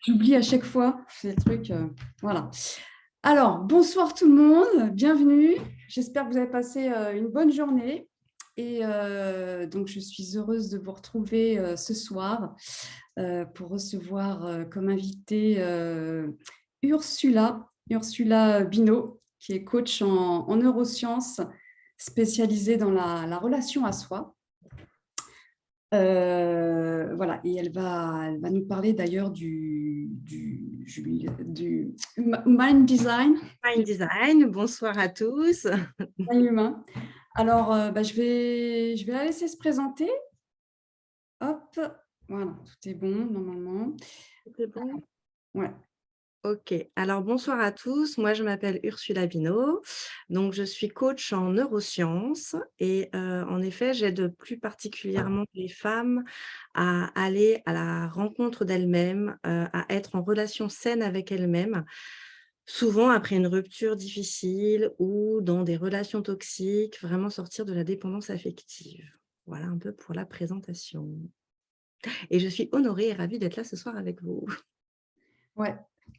J'oublie à chaque fois ces trucs. Voilà. Alors, bonsoir tout le monde, bienvenue. J'espère que vous avez passé une bonne journée. Et donc, je suis heureuse de vous retrouver ce soir pour recevoir comme invitée Ursula Bino, qui est coach en neurosciences, spécialisée dans la relation à soi. Voilà, et elle va nous parler d'ailleurs du Human Design, Fine Design, bonsoir à tous. design humain. Alors, je vais la laisser se présenter. Hop, voilà, tout est bon normalement. C'est bon? Ouais, Ok, alors bonsoir à tous. Moi, je m'appelle Ursula Bino. Donc, je suis coach en neurosciences et en effet, j'aide plus particulièrement les femmes à aller à la rencontre d'elles-mêmes, à être en relation saine avec elles-mêmes, souvent après une rupture difficile ou dans des relations toxiques, vraiment sortir de la dépendance affective. Voilà un peu pour la présentation. Et je suis honorée et ravie d'être là ce soir avec vous. ouais.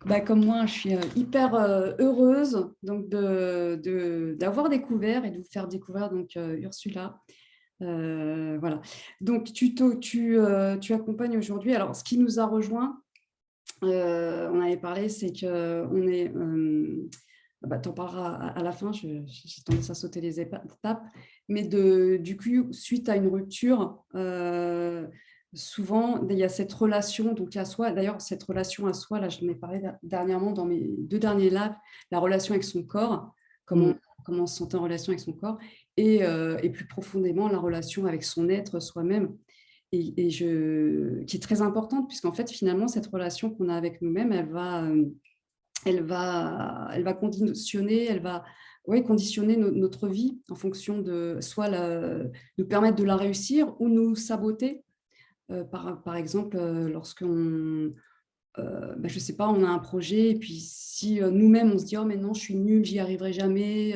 Bah, comme moi, je suis hyper heureuse donc d'avoir découvert et de vous faire découvrir donc Ursula. Voilà. Donc, tu accompagnes aujourd'hui. Alors, ce qui nous a rejoint, on avait parlé, c'est qu'on est. Tu en parleras à la fin, j'ai tendance à sauter les étapes, mais du coup, suite à une rupture, souvent, il y a cette relation donc à soi. D'ailleurs, cette relation à soi, là, je en ai parlé dernièrement dans mes deux derniers lives, la relation avec son corps, comment, Mmh. comment on se sentait en relation avec son corps, et plus profondément, la relation avec son être soi-même qui est très importante, puisqu'en fait, finalement, cette relation qu'on a avec nous-mêmes, elle va conditionner, ouais, conditionner notre vie en fonction de soit nous permettre de la réussir ou nous saboter. Par exemple, lorsqu'on, je sais pas, on a un projet et puis si nous-mêmes on se dit oh mais non je suis nulle, j'y arriverai jamais,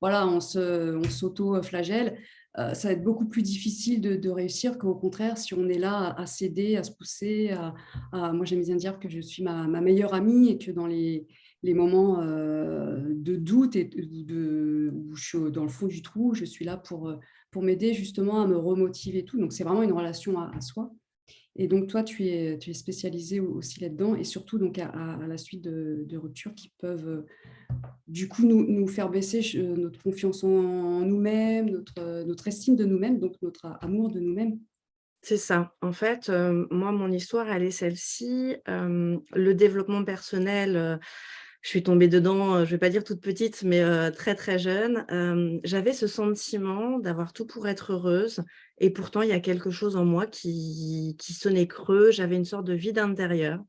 voilà, on s'auto-flagelle, ça va être beaucoup plus difficile de réussir qu'au contraire si on est là à s'aider, à se pousser, moi j'aime bien dire que je suis ma meilleure amie et que dans les moments de doute et où je suis dans le fond du trou, je suis là pour m'aider justement à me remotiver et tout. Donc c'est vraiment une relation à soi. Et donc, toi, tu es spécialisé aussi là-dedans et surtout donc à la suite de ruptures qui peuvent du coup nous faire baisser notre confiance en nous-mêmes, notre estime de nous-mêmes, donc notre amour de nous-mêmes. C'est ça. En fait, moi, mon histoire, elle est celle-ci. Le développement personnel, je suis tombée dedans, je vais pas dire toute petite, mais très, très jeune. J'avais ce sentiment d'avoir tout pour être heureuse et pourtant, il y a quelque chose en moi qui sonnait creux. J'avais une sorte de vide intérieur.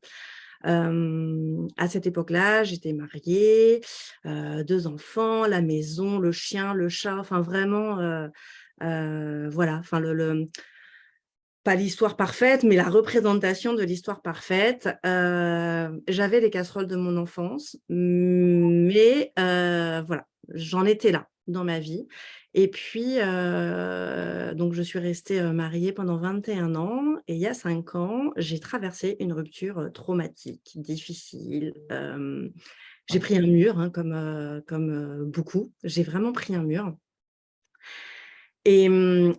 À cette époque-là, j'étais mariée, 2 enfants, la maison, le chien, le chat, enfin vraiment, voilà, enfin le pas l'histoire parfaite, mais la représentation de l'histoire parfaite. J'avais les casseroles de mon enfance, mais voilà, j'en étais là dans ma vie et puis, donc je suis restée, mariée pendant 21 ans et il y a 5 ans, j'ai traversé une rupture, traumatique, difficile. J'ai pris un mur, hein, comme beaucoup. J'ai vraiment pris un mur. Et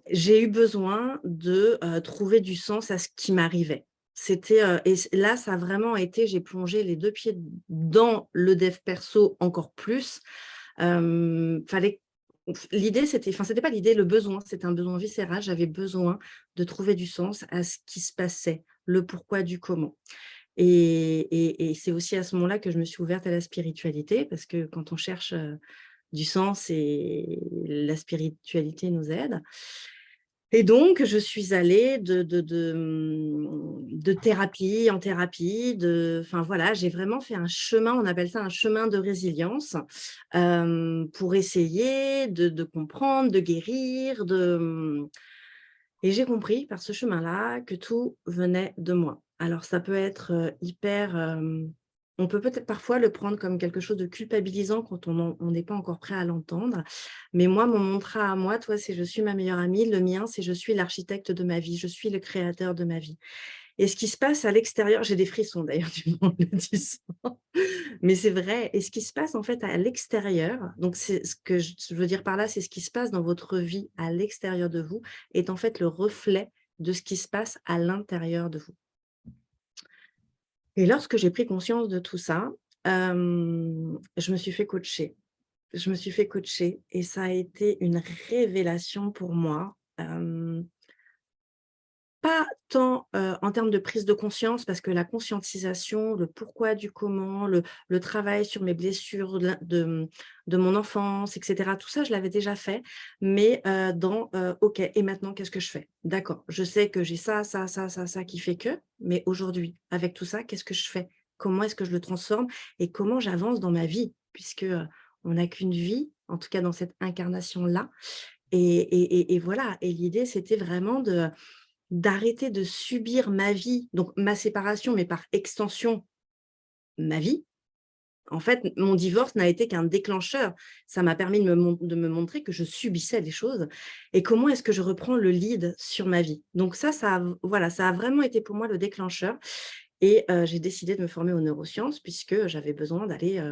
j'ai eu besoin de, trouver du sens à ce qui m'arrivait. C'était, là, ça a vraiment été j'ai plongé les 2 pieds dans le dev perso encore plus. Fallait l'idée, c'était pas l'idée, le besoin, c'était un besoin viscéral. J'avais besoin de trouver du sens à ce qui se passait, le pourquoi du comment. Et c'est aussi à ce moment-là que je me suis ouverte à la spiritualité parce que quand on cherche, du sens et la spiritualité nous aide. Et donc, je suis allée de thérapie en thérapie, enfin voilà, j'ai vraiment fait un chemin, on appelle ça un chemin de résilience, pour essayer de comprendre, de guérir, et j'ai compris par ce chemin-là que tout venait de moi. Alors ça peut être, hyper, on peut peut-être parfois le prendre comme quelque chose de culpabilisant quand on n'est pas encore prêt à l'entendre. Mais moi, mon mantra à moi, toi, c'est: «Je suis ma meilleure amie». Le mien, c'est: «Je suis l'architecte de ma vie, je suis le créateur de ma vie». Et ce qui se passe à l'extérieur, j'ai des frissons d'ailleurs du moment en le disant, mais c'est vrai. Et ce qui se passe en fait à l'extérieur, donc c'est ce que je veux dire par là, c'est ce qui se passe dans votre vie à l'extérieur de vous est en fait le reflet de ce qui se passe à l'intérieur de vous. Et lorsque j'ai pris conscience de tout ça, je me suis fait coacher. Je me suis fait coacher et ça a été une révélation pour moi. Pas tant, en termes de prise de conscience parce que la conscientisation, le pourquoi du comment, le travail sur mes blessures de mon enfance et cetera, tout ça, je l'avais déjà fait, mais «OK et maintenant qu'est-ce que je fais? D'accord, je sais que j'ai ça, ça, ça, ça, ça qui fait que, mais aujourd'hui, avec tout ça, qu'est-ce que je fais? Comment est-ce que je le transforme et comment j'avance dans ma vie?» puisque, on n'a qu'une vie, en tout cas dans cette incarnation-là et voilà et l'idée, c'était vraiment d'arrêter de subir ma vie, donc ma séparation, mais par extension, ma vie. En fait, mon divorce n'a été qu'un déclencheur. Ça m'a permis de me montrer que je subissais des choses et comment est-ce que je reprends le lead sur ma vie. Donc voilà, ça a vraiment été pour moi le déclencheur et j'ai décidé de me former aux neurosciences puisque j'avais besoin d'aller,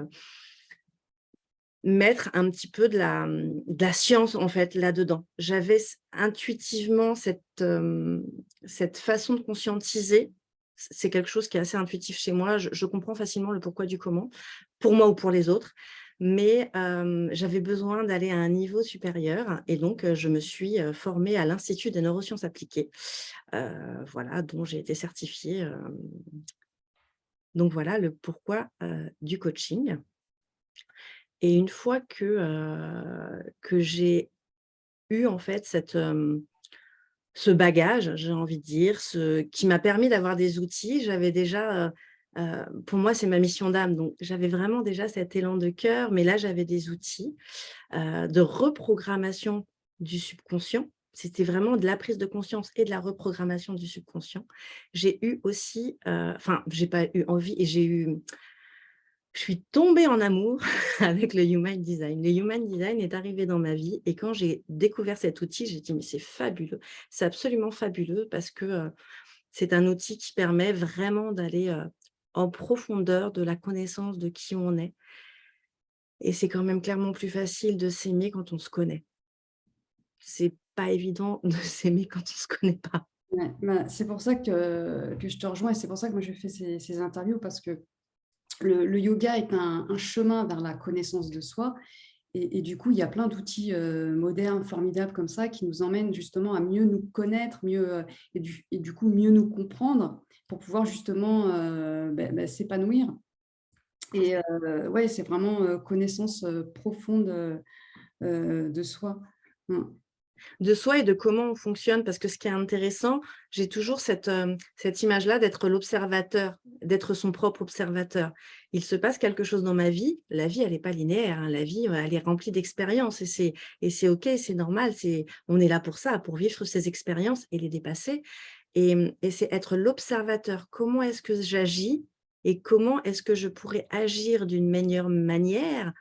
mettre un petit peu de la science, en fait, là-dedans. J'avais intuitivement cette façon de conscientiser. C'est quelque chose qui est assez intuitif chez moi. Je comprends facilement le pourquoi du comment, pour moi ou pour les autres. Mais j'avais besoin d'aller à un niveau supérieur et donc je me suis formée à l'Institut des neurosciences appliquées, voilà, dont j'ai été certifiée. Donc voilà le pourquoi du coaching. Et une fois que j'ai eu en fait ce bagage, j'ai envie de dire, qui m'a permis d'avoir des outils, j'avais déjà, pour moi, c'est ma mission d'âme, donc j'avais vraiment déjà cet élan de cœur, mais là, j'avais des outils, de reprogrammation du subconscient. C'était vraiment de la prise de conscience et de la reprogrammation du subconscient. J'ai eu aussi, enfin, j'ai pas eu envie et je suis tombée en amour avec le Human Design. Le Human Design est arrivé dans ma vie et quand j'ai découvert cet outil, j'ai dit: «Mais c'est fabuleux, c'est absolument fabuleux» parce que, c'est un outil qui permet vraiment d'aller, en profondeur de la connaissance de qui on est et c'est quand même clairement plus facile de s'aimer quand on se connaît. C'est pas évident de s'aimer quand on se connaît pas. Ouais, bah, c'est pour ça que je te rejoins et c'est pour ça que moi je fais ces interviews parce que le yoga est un chemin vers la connaissance de soi et du coup, il y a plein d'outils, modernes, formidables comme ça qui nous emmènent justement à mieux nous connaître, mieux, et du coup mieux nous comprendre pour pouvoir justement, s'épanouir et ouais, c'est vraiment, connaissance, profonde, de soi. Mmh. De soi et de comment on fonctionne. Parce que ce qui est intéressant, j'ai toujours cette image-là d'être l'observateur, d'être son propre observateur. Il se passe quelque chose dans ma vie. La vie, elle n'est pas linéaire, hein. La vie, elle est remplie d'expériences et c'est OK, c'est normal. On est là pour ça, pour vivre ces expériences et les dépasser. Et c'est être l'observateur. Comment est-ce que j'agis et comment est-ce que je pourrais agir d'une meilleure manière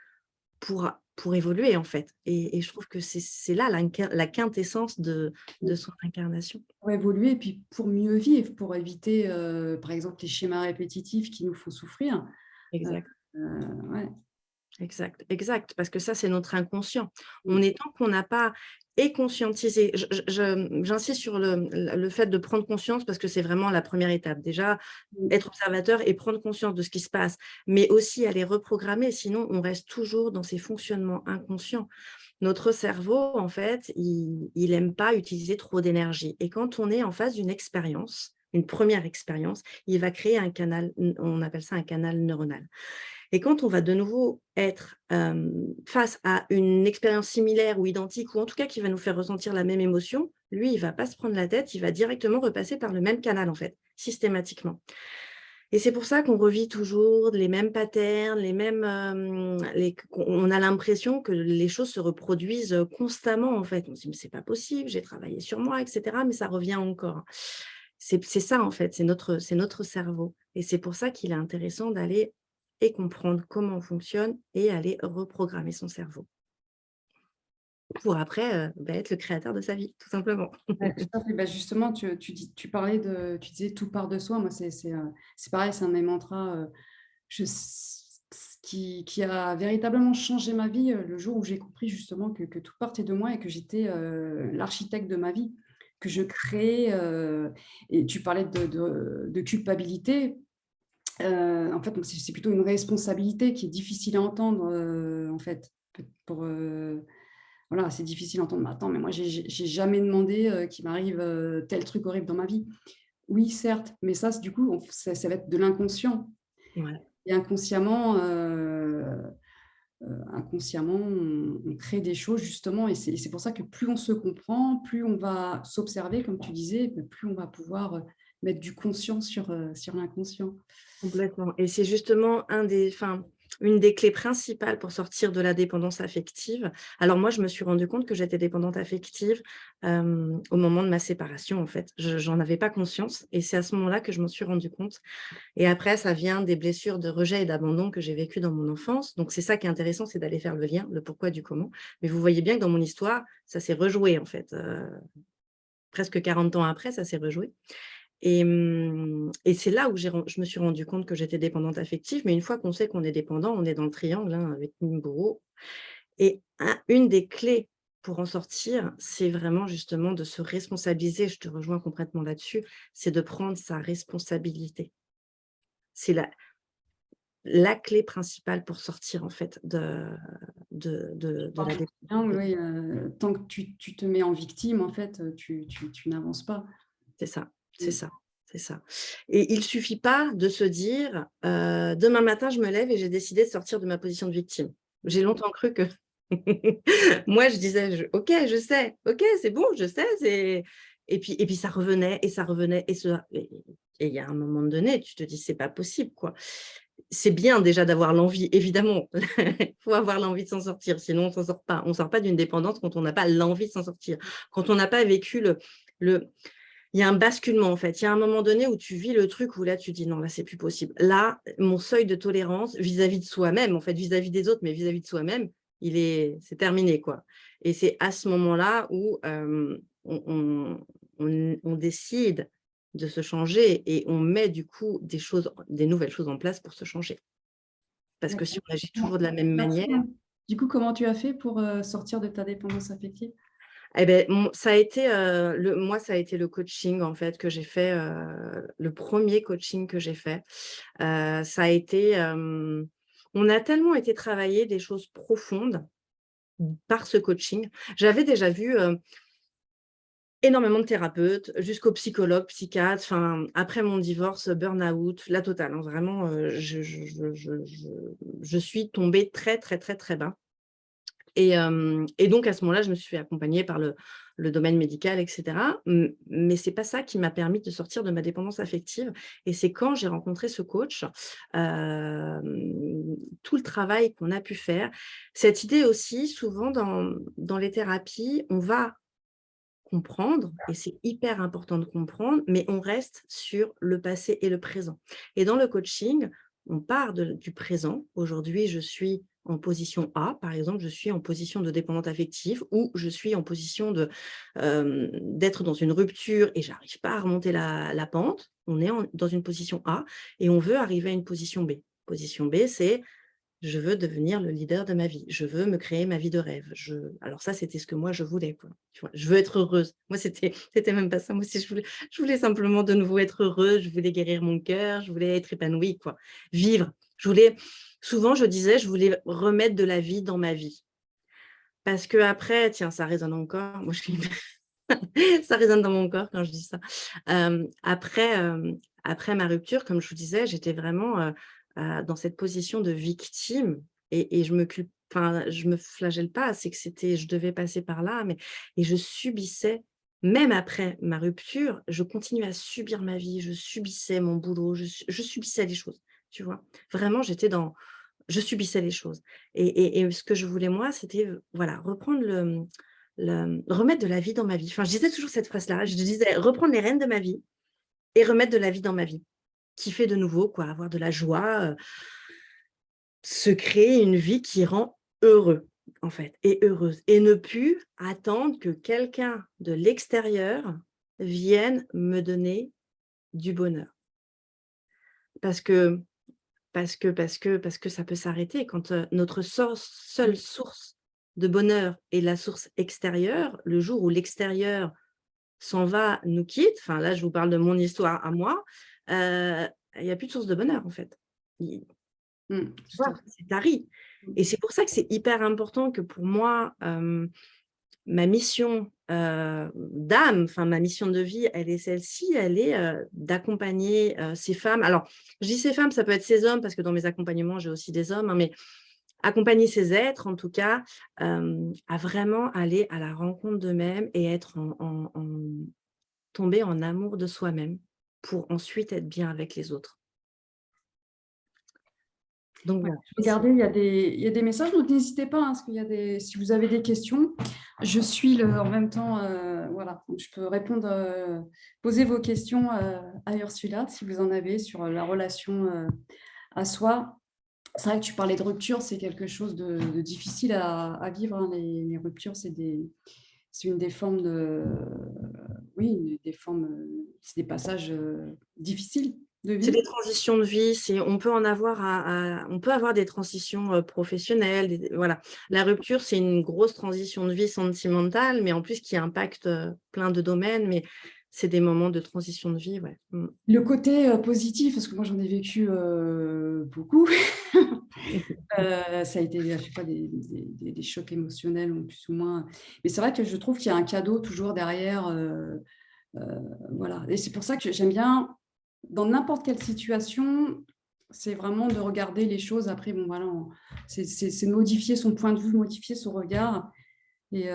pour évoluer, en fait et je trouve que c'est là la quintessence de son incarnation. Pour évoluer et puis pour mieux vivre, pour éviter, par exemple, les schémas répétitifs qui nous font souffrir. Heu Exact, ouais. exact, exact, parce que ça, c'est notre inconscient. On Mmh. est tant qu'on n'a pas et conscientisé j'insiste sur le fait de prendre conscience parce que c'est vraiment la première étape. Déjà, Mmh. être observateur et prendre conscience de ce qui se passe, mais aussi aller reprogrammer, sinon on reste toujours dans ces fonctionnements inconscients. Notre cerveau, en fait, il aime pas utiliser trop d'énergie et quand on est en face d'une expérience, une première expérience, il va créer un canal, on appelle ça un canal neuronal et quand on va de nouveau être, face à une expérience similaire ou identique ou en tout cas qui va nous faire ressentir la même émotion, lui, il va pas se prendre la tête, il va directement repasser par le même canal, en fait, systématiquement. Et c'est pour ça qu'on revit toujours les mêmes patterns, les mêmes, on a l'impression que les choses se reproduisent, constamment, en fait. On se dit: «Mais c'est pas possible, j'ai travaillé sur moi et cetera, mais ça revient encore». C'est ça, en fait, c'est notre cerveau et c'est pour ça qu'il est intéressant d'aller et comprendre comment on fonctionne et aller reprogrammer son cerveau. pour après être le créateur de sa vie, tout simplement. Ouais, tout à fait. Bah, justement, tu parlais tu disais tout part de soi. Moi, c'est pareil, c'est un de mes mantras qui a véritablement changé ma vie le jour où j'ai compris justement que tout partait de moi et que j'étais l'architecte de ma vie, que je créais. Et tu parlais de culpabilité. En fait, c'est plutôt une responsabilité qui est difficile à entendre, en fait. Pour, voilà, c'est difficile à entendre. Mais attends, mais moi, j'ai jamais demandé qu'il m'arrive tel truc horrible dans ma vie. Oui, certes, mais ça, du coup, ça va être de l'inconscient. Ouais. Et inconsciemment, on crée des choses justement. Et c'est pour ça que plus on se comprend, plus on va s'observer, comme tu disais, plus on va pouvoir mettre du conscient sur l'inconscient. Complètement et c'est justement une des clés principales pour sortir de la dépendance affective. Alors moi, je me suis rendu compte que j'étais dépendante affective, au moment de ma séparation, en fait. J'en avais pas conscience et c'est à ce moment-là que je m'en suis rendu compte et après ça vient des blessures de rejet et d'abandon que j'ai vécues dans mon enfance. Donc c'est ça qui est intéressant, c'est d'aller faire le lien, le pourquoi du comment. Mais vous voyez bien que dans mon histoire, ça s'est rejoué, en fait, presque 40 ans après, ça s'est rejoué. Et c'est là où je me suis rendu compte que j'étais dépendante affective, mais une fois qu'on sait qu'on est dépendant, on est dans le triangle, hein, avec une bourreau et une des clés pour en sortir, c'est vraiment justement de se responsabiliser, je te rejoins complètement là-dessus, c'est de prendre sa responsabilité. C'est la clé principale pour sortir en fait de la Hein, dépendance. oui, tant que tu te mets en victime, en fait, tu n'avances pas. C'est ça, c'est Mmh. ça, c'est ça et il suffit pas de se dire, «Demain matin, je me lève et j'ai décidé de sortir de ma position de victime». J'ai longtemps cru que moi, je disais: «OK, je sais, OK, c'est bon, je sais, c'est» et puis ça revenait et ça revenait et il y a un moment donné, tu te dis: «C'est pas possible, quoi». C'est bien déjà d'avoir l'envie, évidemment. Il faut avoir l'envie de s'en sortir, sinon on s'en sort pas. On sort pas d'une dépendance quand on n'a pas l'envie de s'en sortir. Quand on n'a pas vécu le il y a un basculement, en fait. Il y a un moment donné où tu vis le truc où là, tu dis: «Non, là, c'est plus possible. Là, mon seuil de tolérance vis-à-vis de soi-même, en fait, vis-à-vis des autres, mais vis-à-vis de soi-même, c'est terminé, quoi» et c'est à ce moment-là où, on décide de se changer et on met du coup des nouvelles choses en place pour se changer. Parce que si D'accord. on agit Comment toujours de la même tu as manière. fait, hein? Du coup, comment tu as fait pour sortir de ta dépendance affective? Eh beh, ça a été, ça a été le coaching en fait que j'ai fait, le premier coaching que j'ai fait. Ça a été, on a tellement été travailler des choses profondes par ce coaching. J'avais déjà vu, énormément de thérapeutes, jusqu'aux psychologues, psychiatres, enfin, après mon divorce, burn-out, la totale, hein, vraiment, je suis tombée très, très, très, très bas. Et donc à ce moment-là, je me suis fait accompagner par le domaine médical et cetera. Mais c'est pas ça qui m'a permis de sortir de ma dépendance affective et c'est quand j'ai rencontré ce coach, tout le travail qu'on a pu faire. Cette idée aussi, souvent dans les thérapies, on va comprendre et c'est hyper important de comprendre, mais on reste sur le passé et le présent. Et dans le coaching, on part du présent. Aujourd'hui, je suis en position A, par exemple, je suis en position de dépendante affective ou je suis en position d'être dans une rupture et j'arrive pas à remonter la pente. On est dans une position A et on veut arriver à une position B. Position B, c'est je veux devenir le leader de ma vie. Je veux me créer ma vie de rêve. Alors ça, c'était ce que moi je voulais, quoi. Tu vois? Je veux être heureuse. Moi, c'était même pas ça. Moi aussi, je voulais simplement de nouveau être heureuse. Je voulais guérir mon cœur. Je voulais être épanouie, quoi. Vivre. Souvent, je disais, je voulais remettre de la vie dans ma vie. Parce que après, tiens, ça résonne encore. Moi, je suis ça résonne dans mon corps quand je dis ça. Après ma rupture, comme je vous disais, j'étais vraiment, dans cette position de victime et je me flagelle pas, c'est que je devais passer par là, mais je subissais, même après ma rupture, je continuais à subir ma vie, je subissais mon boulot, je subissais les choses, tu vois? Vraiment, je subissais les choses et ce que je voulais moi, c'était, voilà, reprendre remettre de la vie dans ma vie. Enfin, je disais toujours cette phrase-là, je disais: «Reprendre les rênes de ma vie et remettre de la vie dans ma vie». Kiffer de nouveau quoi, avoir de la joie, se créer une vie qui rend heureux. en fait, et heureuse. Et ne plus attendre que quelqu'un de l'extérieur vienne me donner du bonheur. Parce que parce que ça peut s'arrêter quand, notre seule Mmh. source de bonheur est la source extérieure. Le jour où l'extérieur s'en va, nous quitte, enfin là, je vous parle de mon histoire à moi, heu, il y a plus de source de bonheur, en fait. Il Tu Tout vois? à fait. C'est tari Mmh. et c'est pour ça que c'est hyper important que pour moi, ma mission, d'âme, enfin ma mission de vie, elle est celle-ci, elle est, d'accompagner, ces femmes. Alors, je dis ces femmes, ça peut être ces hommes parce que dans mes accompagnements, j'ai aussi des hommes, hein, mais accompagner ces êtres, en tout cas, à vraiment aller à la rencontre d'eux-mêmes et être tomber en amour de soi-même pour ensuite être bien avec les autres. Donc Ouais, voilà, je regardais, il y a des messages, donc n'hésitez pas, hein, parce qu'il y a si vous avez des questions, je suis en même temps, voilà, donc je peux répondre, poser vos questions à Ursula, si vous en avez, sur la relation à soi. C'est vrai que tu parlais de rupture, c'est quelque chose de difficile à vivre, hein. Les ruptures, c'est une des formes oui, des formes, c'est des passages difficiles de c'est vie. des transitions de vie, on peut en avoir on peut avoir des transitions, professionnelles, voilà. La rupture, c'est une grosse transition de vie sentimentale, mais en plus qui impacte, plein de domaines, mais c'est des moments de transition de vie, ouais. Mmh. Le côté, positif, parce que moi j'en ai vécu, beaucoup, ça a été à chaque fois des chocs émotionnels ou plus ou moins, mais c'est vrai que je trouve qu'il y a un cadeau toujours derrière, heu, voilà, et c'est pour ça que j'aime bien, dans n'importe quelle situation, c'est vraiment de regarder les choses après, bon voilà, c'est de modifier son point de vue, modifier son regard. Et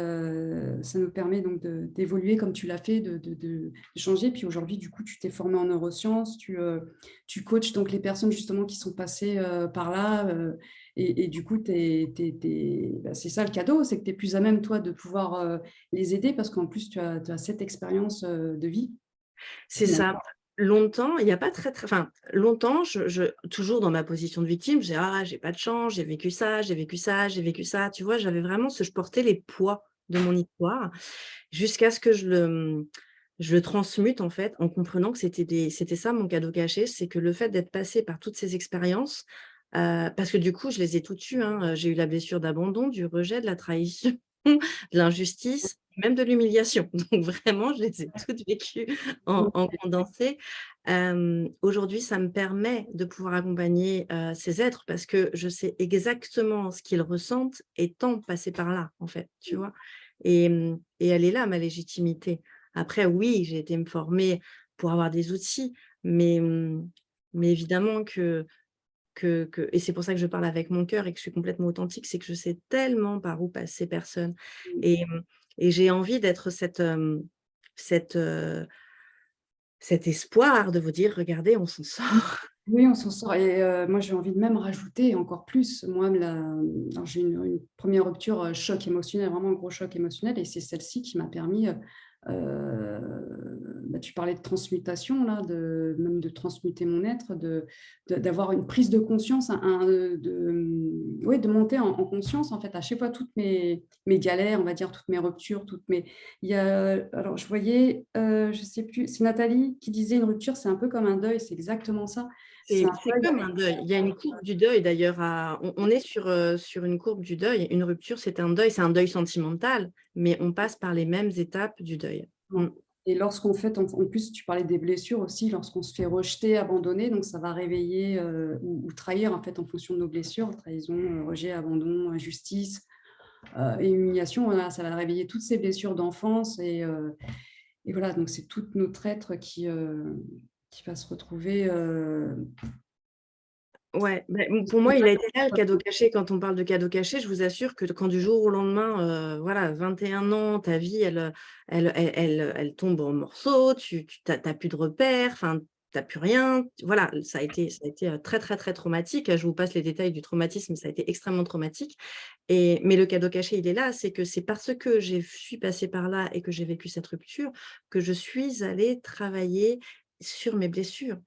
ça nous permet donc d'évoluer comme tu l'as fait, de changer. Puis aujourd'hui, du coup, tu t'es formé en neurosciences, tu coaches donc les personnes justement qui sont passées, par là, et du coup, bah, c'est ça le cadeau, c'est que tu es plus à même, toi, de pouvoir, les aider parce qu'en plus tu as cette expérience, de vie C'est ça. finalement. Longtemps, il y a pas enfin, longtemps, toujours dans ma position de victime, «Ah, j'ai pas de chance, j'ai vécu ça, j'ai vécu ça, j'ai vécu ça». Tu vois? J'avais vraiment je portais les poids de mon histoire jusqu'à ce que je le transmute, en fait, en comprenant que c'était ça mon cadeau caché. C'est que le fait d'être passée par toutes ces expériences, parce que du coup, je les ai toutes eues, hein, j'ai eu la blessure d'abandon, du rejet, de la trahison, de l'injustice, même de l'humiliation. Donc vraiment, je les ai toutes vécues en condensé. Aujourd'hui, ça me permet de pouvoir accompagner, ces êtres parce que je sais exactement ce qu'ils ressentent étant passés par là, en fait, tu vois? Et elle est là, ma légitimité. Après oui, j'ai été me former pour avoir des outils, mais mais évidemment que et c'est pour ça que je parle avec mon cœur et que je suis complètement authentique, c'est que je sais tellement par où passent ces personnes et et j'ai envie d'être cette, cet espoir de vous dire: «Regardez, on s'en sort». Oui, on s'en sort, et moi j'ai envie de même rajouter encore plus. Moi, alors j'ai une 1re rupture, choc émotionnel, vraiment un gros choc émotionnel, et c'est celle-ci qui m'a permis, bah, tu parlais de transmutation là, même de transmuter mon être, d'avoir une prise de conscience, ouais, de monter en conscience en fait à chaque fois toutes mes galères, on va dire, toutes mes ruptures, il y a alors je voyais, je sais plus, c'est Nathalie qui disait: «Une rupture, c'est un peu comme un deuil», c'est exactement ça. C'est un C'est deuil. comme un deuil. Il y a une courbe du deuil d'ailleurs on est sur une courbe du deuil. Une rupture, c'est un deuil sentimental, mais on passe par les mêmes étapes du deuil. Mmh. Et lorsqu'on fait, en plus, tu parlais des blessures aussi, lorsqu'on se fait rejeter, abandonner, donc ça va réveiller, ou trahir en fait en fonction de nos blessures, trahison, rejet, abandon, injustice, et humiliation, voilà, ça va réveiller toutes ces blessures d'enfance, et voilà, donc c'est tout notre être qui va se retrouver, Ouais, beh, pour moi, il a été là le cadeau caché. Quand on parle de cadeau caché, je vous assure que quand du jour au lendemain, voilà, 21 ans, ta vie, elle tombe en morceaux, tu tu plus de repères, enfin, tu as plus rien. Voilà, ça a été, très, très, très traumatique. Je vous passe les détails du traumatisme, ça a été extrêmement traumatique mais le cadeau caché, il est là, c'est que c'est parce que suis passée par là et que j'ai vécu cette rupture que je suis allée travailler sur mes blessures.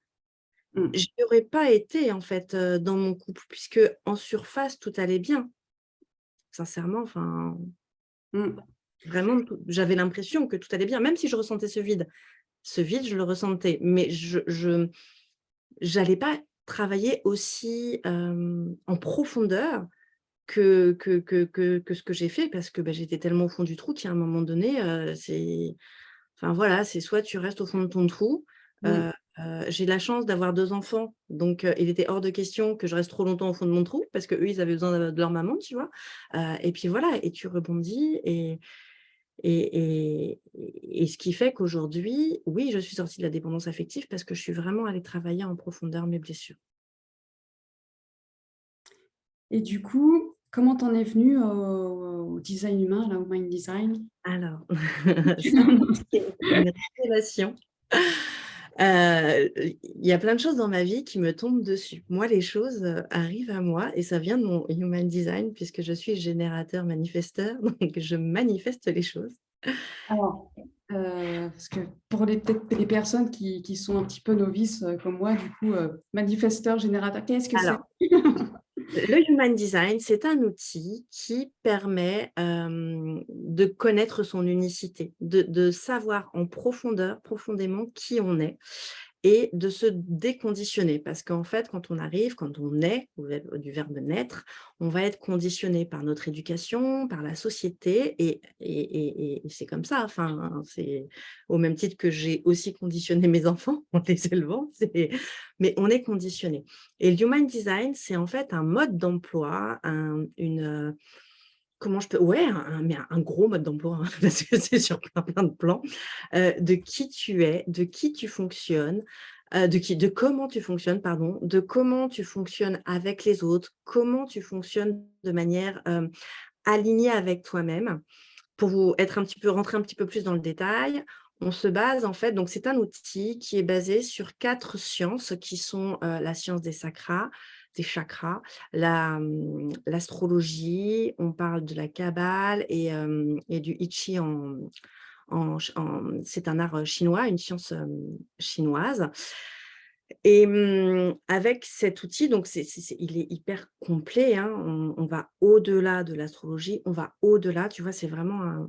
mmh, J'y aurais pas été en fait, dans mon couple puisque en surface tout allait bien. sincèrement, enfin, Mm. vraiment, j'avais l'impression que tout allait bien, même si je ressentais ce vide. Ce vide, je le ressentais, mais je n'allais pas travailler aussi en profondeur que ce que j'ai fait parce que, bah, j'étais tellement au fond du trou qu'à un moment donné, enfin voilà, c'est soit tu restes au fond de ton trou, Mm. heu j'ai la chance d'avoir 2 enfants, donc il était hors de question que je reste trop longtemps au fond de mon trou parce qu'eux, ils avaient besoin de leur maman, tu vois? Et puis voilà et tu rebondis et ce qui fait qu'aujourd'hui, oui, je suis sortie de la dépendance affective parce que je suis vraiment allée travailler en profondeur mes blessures. Et du coup, comment t'en es venue au design humain, là, au mind design? Alors, ça, c'est une révélation. Il y a plein de choses dans ma vie qui me tombent dessus. Moi, les choses, arrivent à moi et ça vient de mon human design puisque je suis générateur manifesteur, donc je manifeste les choses. Alors, parce que pour peut-être les personnes qui sont un petit peu novices, comme moi, du coup, manifesteur, générateur, qu'est-ce que c'est? Alors, le human design, c'est un outil qui permet, de connaître son unicité, de savoir en profondeur, profondément qui on est et de se déconditionner. Parce qu'en fait, quand on arrive, quand on naît, du verbe naître, on va être conditionné par notre éducation, par la société et c'est comme ça. Enfin, c'est au même titre que j'ai aussi conditionné mes enfants en les élevant, mais on est conditionné. Et le human design, c'est en fait un mode d'emploi, comment je peux ouais, mais un gros mode d'emploi, hein, parce que c'est sur plein de plans, de qui tu es, de qui tu fonctionnes, de comment tu fonctionnes, pardon, de comment tu fonctionnes avec les autres, comment tu fonctionnes de manière, alignée avec toi-même. Pour vous être un petit peu rentrer un petit peu plus dans le détail, on se base en fait donc c'est un outil qui est basé sur 4 sciences qui sont, la science des chakras, l'astrologie, on parle de la kabbale et du I Ching c'est un art, chinois, une science, chinoise et avec cet outil donc il est hyper complet, hein, on va au-delà de l'astrologie, on va au-delà, tu vois? C'est vraiment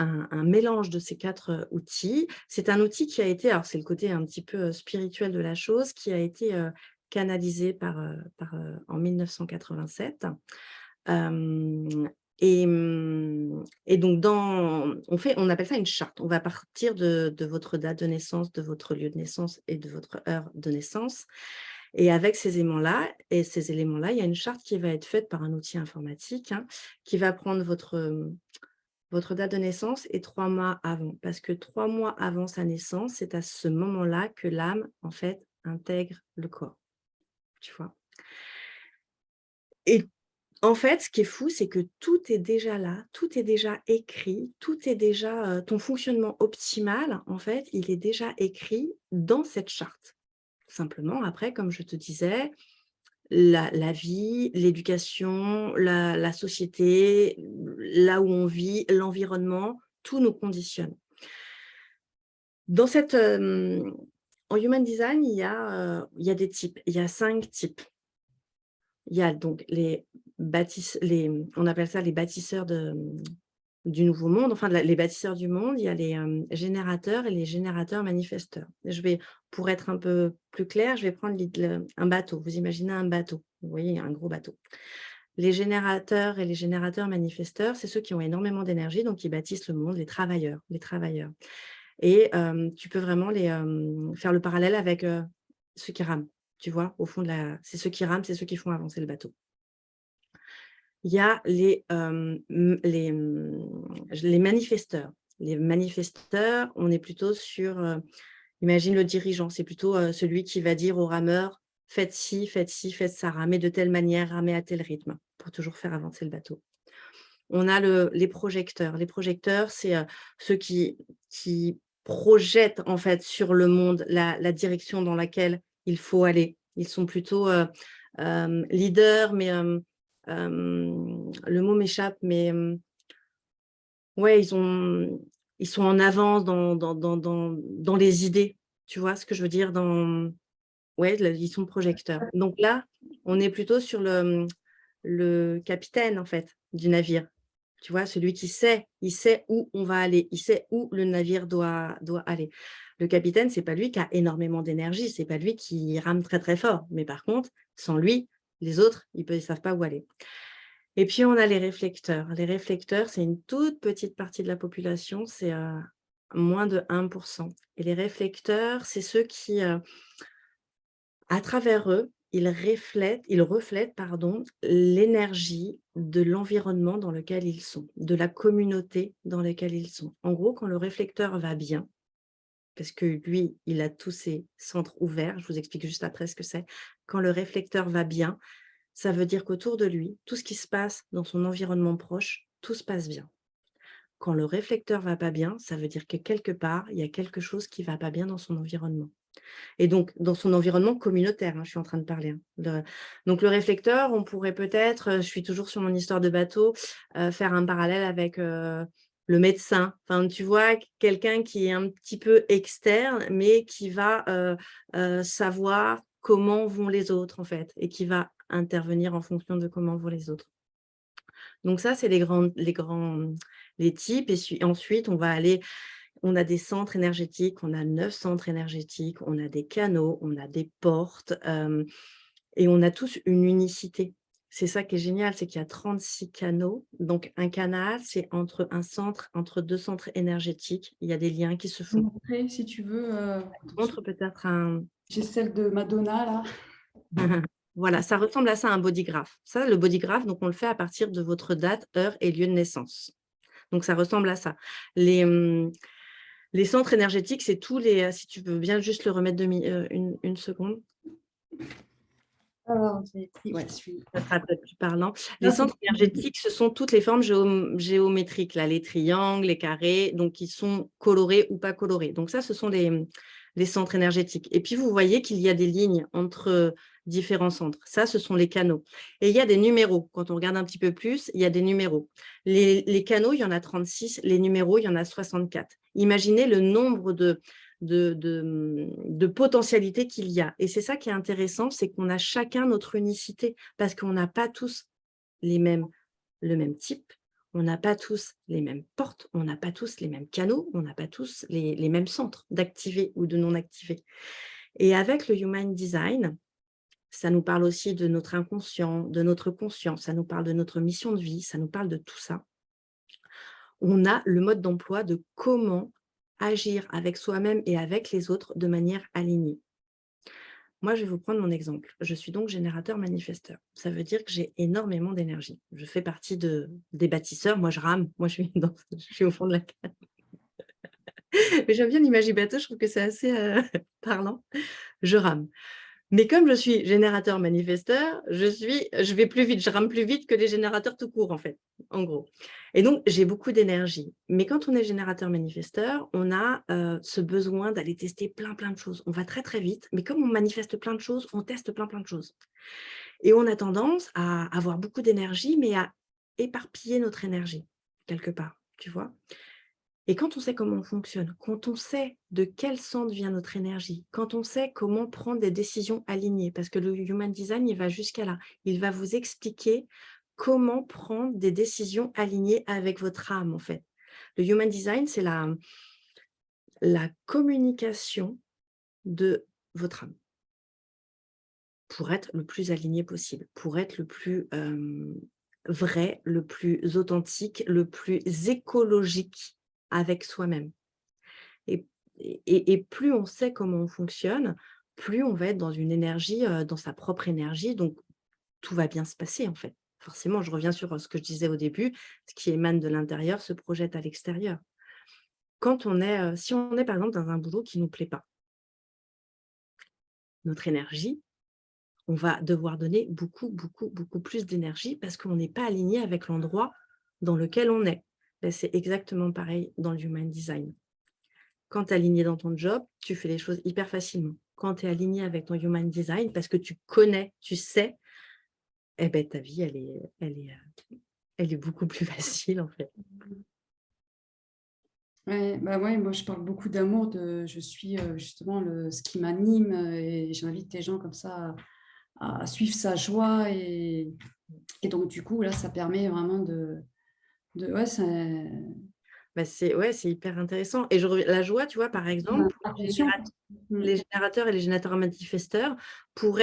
un mélange de ces 4 outils. C'est un outil qui a été alors c'est le côté un petit peu, spirituel de la chose, qui a été, canalisé en 1987. Hem et donc on appelle ça une charte. On va partir de votre date de naissance, de votre lieu de naissance et de votre heure de naissance et avec ces éléments-là, il y a une charte qui va être faite par un outil informatique, hein, qui va prendre votre date de naissance et 3 mois avant. Parce que 3 mois avant sa naissance, c'est à ce moment-là que l'âme, en fait, intègre le corps, tu vois? Et en fait, ce qui est fou, c'est que tout est déjà là, tout est déjà écrit, tout est déjà, ton fonctionnement optimal, en fait, il est déjà écrit dans cette charte. Simplement, après, comme je te disais, la vie, l'éducation, la société, là où on vit, l'environnement, tout nous conditionne. Dans en human design, il y a des types, il y a 5 types. Il y a donc on appelle ça les bâtisseurs du nouveau monde, enfin les bâtisseurs du monde, il y a les, générateurs et les générateurs manifesteurs. Pour être un peu plus clair, je vais prendre un bateau. Vous imaginez un bateau, vous voyez un gros bateau. Les générateurs et les générateurs manifesteurs, c'est ceux qui ont énormément d'énergie, donc qui bâtissent le monde, les travailleurs. Et tu peux vraiment faire le parallèle avec, ceux qui rament, tu vois? Au fond c'est ceux qui rament, c'est ceux qui font avancer le bateau. Il y a les manifesteurs. Les manifesteurs, on est plutôt sur, imagine le dirigeant, c'est plutôt, celui qui va dire aux rameurs: faites ci, faites ça, ramez de telle manière, ramez à tel rythme», pour toujours faire avancer le bateau. On a les projecteurs. Les projecteurs, c'est, ceux qui projettent, en fait, sur le monde la direction dans laquelle il faut aller. Ils sont plutôt, leaders, mais le mot m'échappe, mais ouais, ils sont en avance dans les idées. Tu vois ce que je veux dire? Ouais, ils sont projecteurs. Donc là, on est plutôt sur le capitaine, en fait. du navire. Tu vois, celui qui sait, il sait où on va aller, il sait où le navire doit aller. Le capitaine, c'est pas lui qui a énormément d'énergie, c'est pas lui qui rame très, très fort. Mais par contre, sans lui, les autres, ils savent pas où aller. Et puis, on a les réflecteurs. Les réflecteurs, c'est une toute petite partie de la population, c'est, moins de 1%. Et les réflecteurs, c'est ceux qui, à travers eux, ils reflètent, pardon, l'énergie de l'environnement dans lequel ils sont, de la communauté dans laquelle ils sont. En gros, quand le réflecteur va bien, parce que lui, il a tous ses centres ouverts, je vous explique juste après ce que c'est. Quand le réflecteur va bien, ça veut dire qu'autour de lui, tout ce qui se passe dans son environnement proche, tout se passe bien. Quand le réflecteur va pas bien, ça veut dire que quelque part, il y a quelque chose qui va pas bien dans son environnement. Et donc, dans son environnement communautaire, je suis en train de parler. Donc, le réflecteur, on pourrait peut-être, je suis toujours sur mon histoire de bateau, faire un parallèle avec le médecin. Enfin, tu vois, quelqu'un qui est un petit peu externe, mais qui va savoir comment vont les autres, en fait, et qui va intervenir en fonction de comment vont les autres. Donc ça, c'est les types. Et ensuite, on a des centres énergétiques, on a 9 centres énergétiques, on a des canaux, on a des portes, et on a tous une unicité. C'est ça qui est génial, c'est qu'il y a 36 canaux. Donc un canal, c'est entre 2 centres énergétiques. Il y a des liens qui se font. Montrer, si tu veux. Je te montre peut-être un J'ai celle de Madonna, là. voilà, ça ressemble à ça, un bodygraph. Ça, le bodygraph, donc on le fait à partir de votre date, heure et lieu de naissance. Donc ça ressemble à ça. Les centres énergétiques, c'est tous les, si tu veux bien juste le remettre une seconde, Alors, j'ai écrit, ouais, ça sera peut-être plus parlant. Les là, c'est centres énergétiques, ce sont toutes les formes géométriques, là, les triangles, les carrés, donc qui sont colorés ou pas colorés. Donc ça, ce sont les centres énergétiques. Et puis, vous voyez qu'il y a des lignes entre différents centres. Ça, ce sont les canaux. Et il y a des numéros. Quand on regarde un petit peu plus, il y a des numéros. Les canaux, il y en a 36. Les numéros, il y en a 64. Imaginez le nombre de potentialités qu'il y a. Et c'est ça qui est intéressant, c'est qu'on a chacun notre unicité, parce qu'on n'a pas tous le même type, on n'a pas tous les mêmes portes, on n'a pas tous les mêmes canaux, on n'a pas tous les mêmes centres d'activés ou de non activés. Et avec le Human Design, ça nous parle aussi de notre inconscient, de notre conscient, ça nous parle de notre mission de vie, ça nous parle de tout ça. On a le mode d'emploi de comment agir avec soi-même et avec les autres de manière alignée. Moi, je vais vous prendre mon exemple. Je suis donc générateur manifesteur. Ça veut dire que j'ai énormément d'énergie. Je fais partie des bâtisseurs. Moi, je rame. Moi, je suis au fond de la cale. Mais j'aime bien l'image du bateau. Je trouve que c'est assez parlant. Je rame. Mais comme je suis générateur manifesteur, je vais plus vite, je rame plus vite que les générateurs tout court, en fait, en gros. Et donc, j'ai beaucoup d'énergie. Mais quand on est générateur manifesteur, on a ce besoin d'aller tester plein, plein de choses. On va très, très vite, mais comme on manifeste plein de choses, on teste plein, plein de choses. Et on a tendance à avoir beaucoup d'énergie, mais à éparpiller notre énergie, quelque part, tu vois. Et quand on sait comment on fonctionne, quand on sait de quel centre vient notre énergie, quand on sait comment prendre des décisions alignées, parce que le Human Design, il va jusqu'à là. Il va vous expliquer comment prendre des décisions alignées avec votre âme, en fait. Le Human Design, c'est la communication de votre âme pour être le plus aligné possible, pour être le plus vrai, le plus authentique, le plus écologique avec soi-même. Et plus on sait comment on fonctionne, plus on va être dans une énergie, dans sa propre énergie, donc tout va bien se passer, en fait. Forcément, je reviens sur ce que je disais au début, ce qui émane de l'intérieur se projette à l'extérieur. Si on est par exemple dans un boulot qui ne nous plaît pas, notre énergie, on va devoir donner beaucoup, beaucoup, beaucoup plus d'énergie parce qu'on n'est pas aligné avec l'endroit dans lequel on est. Ben, c'est exactement pareil dans le Human Design. Quand tu es aligné dans ton job, tu fais les choses hyper facilement. Quand tu es aligné avec ton Human Design, parce que tu connais, tu sais, eh ben, ta vie, elle est beaucoup plus facile, en fait. Ouais, bah ouais, moi je parle beaucoup d'amour, je suis justement ce qui m'anime et j'invite les gens comme ça à suivre sa joie. Et donc, du coup, là, ça permet vraiment ouais, Bah, c'est hyper intéressant et la joie, tu vois, par exemple, attention. les générateurs et les générateurs manifesteurs, pour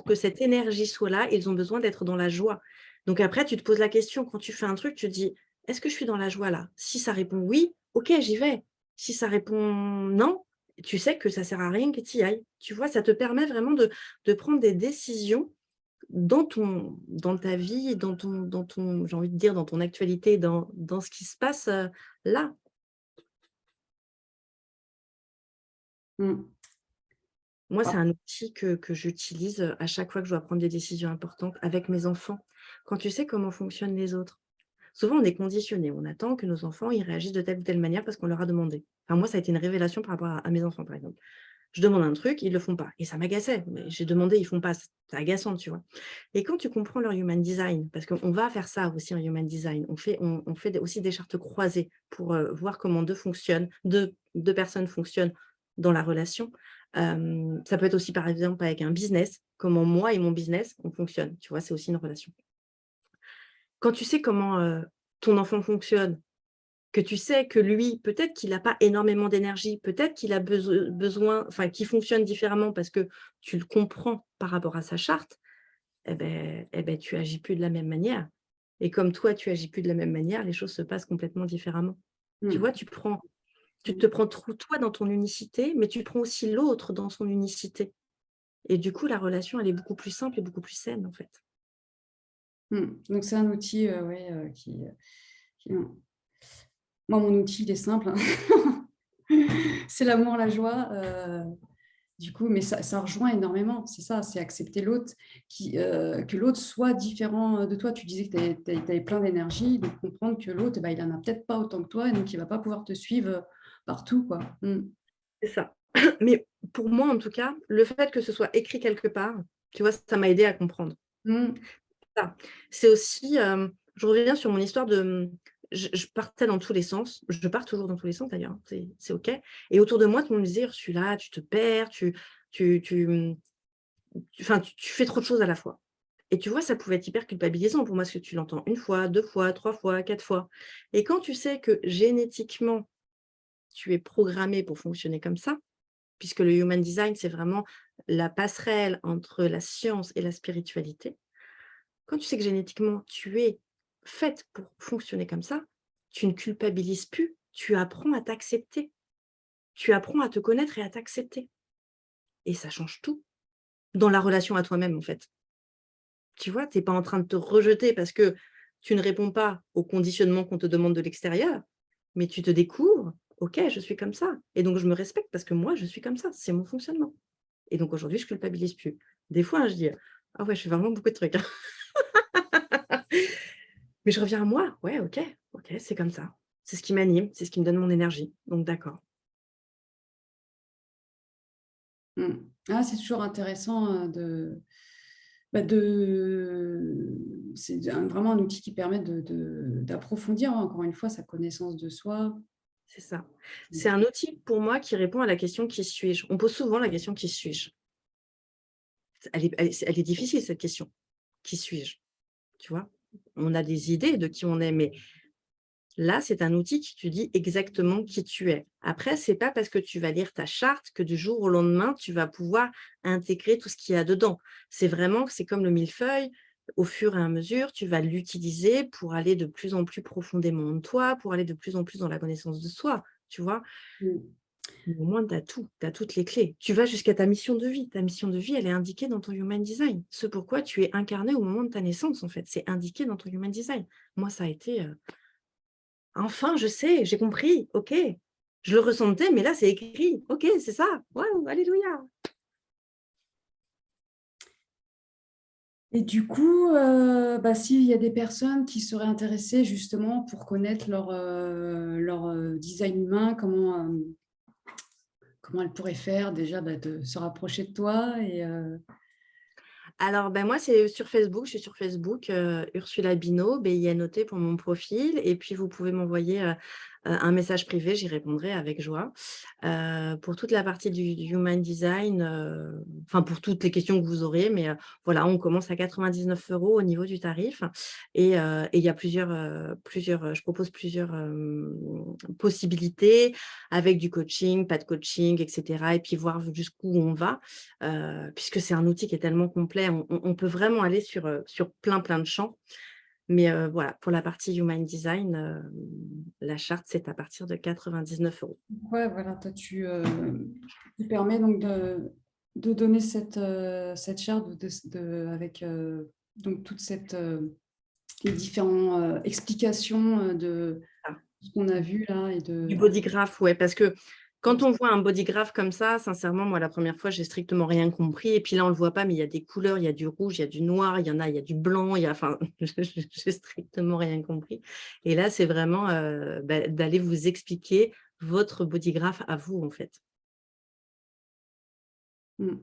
que cette énergie soit là, ils ont besoin d'être dans la joie. Donc après, tu te poses la question, quand tu fais un truc, tu te dis: «Est-ce que je suis dans la joie là?» Si ça répond «oui», OK, j'y vais. Si ça répond «non», tu sais que ça sert à rien que tu y ailles. Tu vois? Ça te permet vraiment de prendre des décisions dans ta vie, dans ton j'ai envie de dire, dans ton actualité, dans ce qui se passe, là. Mm. Moi, c'est Ah, un outil que j'utilise, à chaque fois que je dois prendre des décisions importantes avec mes enfants. Quand tu sais comment fonctionnent les autres. Souvent, on est conditionné, on attend que nos enfants, ils réagissent de telle ou telle manière parce qu'on leur a demandé. Enfin, moi, ça a été une révélation par rapport à mes enfants, par exemple. Je demande un truc, ils le font pas et ça m'agaçait, mais j'ai demandé, ils font pas, c'est agaçant, tu vois? Et quand tu comprends leur human design, parce qu'on va faire ça aussi en human design, on fait aussi des chartes croisées pour, voir comment 2 fonctionnent, 2 personnes fonctionnent dans la relation. Ça peut être aussi, par exemple, avec un business, comment moi et mon business, on fonctionne, tu vois? C'est aussi une relation. Quand tu sais comment, ton enfant fonctionne, que tu sais que lui, peut-être qu'il a pas énormément d'énergie, peut-être qu'il a besoin enfin, qu'il fonctionne différemment parce que tu le comprends par rapport à sa charte, et beh, tu agis plus de la même manière et comme toi, tu agis plus de la même manière, les choses se passent complètement différemment. Tu vois, mm, tu te prends trop toi dans ton unicité, mais tu prends aussi l'autre dans son unicité et du coup, la relation, elle est beaucoup plus simple et beaucoup plus saine, en fait. mm. Donc, c'est un outil, ouais, moi, mon outil, il est simple, hein. C'est l'amour, la joie. Du coup, mais ça rejoint énormément, c'est ça, c'est accepter l'autre, que l'autre soit différent de toi. Tu disais que tu avais plein d'énergie, donc comprendre que l'autre, bah, il en a peut-être pas autant que toi, et donc il va pas pouvoir te suivre partout, quoi. C'est ça. Mais pour moi, en tout cas, le fait que ce soit écrit quelque part, tu vois, ça m'a aidé à comprendre. Mmh. Ça. C'est aussi, je reviens sur mon histoire de, je partais dans tous les sens. Je pars toujours dans tous les sens d'ailleurs, hein, c'est OK et autour de moi, tout le monde me disait: «Ursula, tu te perds, tu tu, mmh, enfin, tu fais trop de choses à la fois» et tu vois, ça pouvait être hyper culpabilisant pour moi, parce que tu l'entends une fois, 2 fois, 3 fois, 4 fois et quand tu sais que génétiquement, tu es programmé pour fonctionner comme ça, puisque le human design, c'est vraiment la passerelle entre la science et la spiritualité. Quand tu sais que génétiquement, tu es faite pour fonctionner comme ça, tu ne culpabilises plus, tu apprends à t'accepter. Tu apprends à te connaître et à t'accepter et ça change tout dans la relation à toi-même, en fait. Tu vois? Tu es pas en train de te rejeter parce que tu ne réponds pas au conditionnement qu'on te demande de l'extérieur, mais tu te découvres: «OK, je suis comme ça et donc je me respecte parce que moi, je suis comme ça, c'est mon fonctionnement» et donc aujourd'hui, je culpabilise plus. Des fois, hein, je dis: «Ah ouais, je fais vraiment beaucoup de trucs, hein». Mais je reviens à moi, ouais, OK, OK, c'est comme ça. C'est ce qui m'anime, c'est ce qui me donne mon énergie, donc d'accord. Mmh. Ah, c'est toujours intéressant, c'est vraiment un outil qui permet d'approfondir, hein, encore une fois, sa connaissance de soi. C'est ça. C'est un outil pour moi qui répond à la question: «Qui suis-je?» On pose souvent la question: «Qui suis-je?» Elle est difficile cette question. Qui suis-je? Tu vois? On a des idées de qui on est, mais là, c'est un outil qui te dit exactement qui tu es. Après, c'est pas parce que tu vas lire ta charte que du jour au lendemain, tu vas pouvoir intégrer tout ce qu'il y a dedans. C'est vraiment c'est comme le millefeuille, au fur et à mesure, tu vas l'utiliser pour aller de plus en plus profondément en toi, pour aller de plus en plus dans la connaissance de soi, tu vois? Mmh. Mais au moins, tu as tout, tu as toutes les clés. Tu vas jusqu'à ta mission de vie. Ta mission de vie, elle est indiquée dans ton human design. Ce pourquoi tu es incarné au moment de ta naissance, en fait. C'est indiqué dans ton human design. Moi, ça a été, enfin, je sais, j'ai compris, OK. Je le ressentais, mais là, c'est écrit. OK, c'est ça. Waouh, alléluia. Et du coup, bah, s'il y a des personnes qui seraient intéressées justement pour connaître leur design humain, comment elles pourraient faire déjà, bah, de se rapprocher de toi Alors, ben, moi, c'est sur Facebook. Je suis sur Facebook, Ursula Bino, BINO pour mon profil et puis vous pouvez m'envoyer, un message privé, j'y répondrai avec joie. Pour toute la partie du human design, enfin pour toutes les questions que vous aurez, mais voilà, on commence à 99 € au niveau du tarif et il y a je propose plusieurs, possibilités avec du coaching, pas de coaching et cetera et puis voir jusqu'où on va, puisque c'est un outil qui est tellement complet. On peut vraiment aller sur plein de champs. Mais voilà, pour la partie human design, la charte, c'est à partir de 99 €. Ouais, voilà, toi, tu permets donc de donner cette charte avec donc toute les différentes explications de Ah, ce qu'on a vu là et du de. bodygraph, ouais, parce que quand on voit un bodygraph comme ça, sincèrement, moi, la première fois, j'ai strictement rien compris et puis là, on le voit pas, mais il y a des couleurs, il y a du rouge, il y a du noir, il y a du blanc, il y a enfin, j'ai strictement rien compris et là, c'est vraiment, d'aller vous expliquer votre bodygraph à vous, en fait. Mm.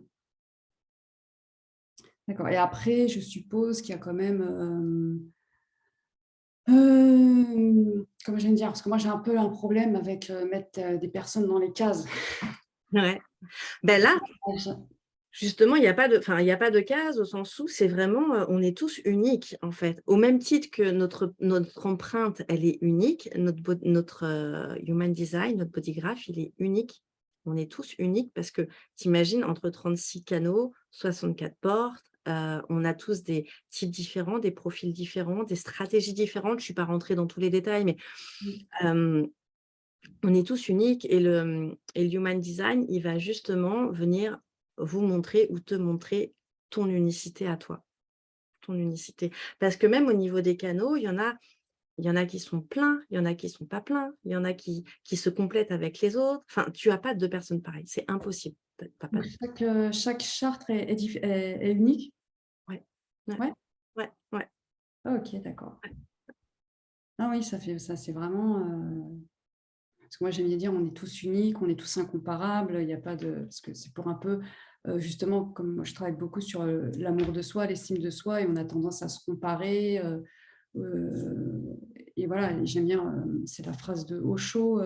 D'accord. Et après, je suppose qu'il y a quand même, comment j'aime dire, parce que moi j'ai un peu un problème avec mettre des personnes dans les cases. Ouais. Ben là, justement, il y a pas de case au sens où c'est vraiment, on est tous uniques, en fait. Au même titre que notre empreinte, elle est unique, notre, human design, notre bodygraph, il est unique. On est tous uniques parce que tu imagines entre 36 canaux, 64 portes, on a tous des types différents, des profils différents, des stratégies différentes. Je ne suis pas rentrée dans tous les détails, mais, Mm. hem, on est tous uniques et le human design, il va justement venir vous montrer ou te montrer ton unicité à toi, ton unicité. Parce que même au niveau des canaux, il y en a qui sont pleins, il y en a qui sont pas pleins, il y en a qui se complètent avec les autres. Enfin, tu as pas 2 personnes pareilles, c'est impossible. Tu as pas Donc chaque charte est unique? ouais, ouais, Ouais? ouais, ouais, Ah, OK, d'accord. ouais. Ah oui, ça c'est vraiment, parce que moi j'aime bien dire on est tous uniques, on est tous incomparables, il y a pas de parce que c'est pour un peu, justement comme moi je travaille beaucoup sur, l'amour de soi, l'estime de soi et on a tendance à se comparer, et voilà et j'aime bien, c'est la phrase de Osho,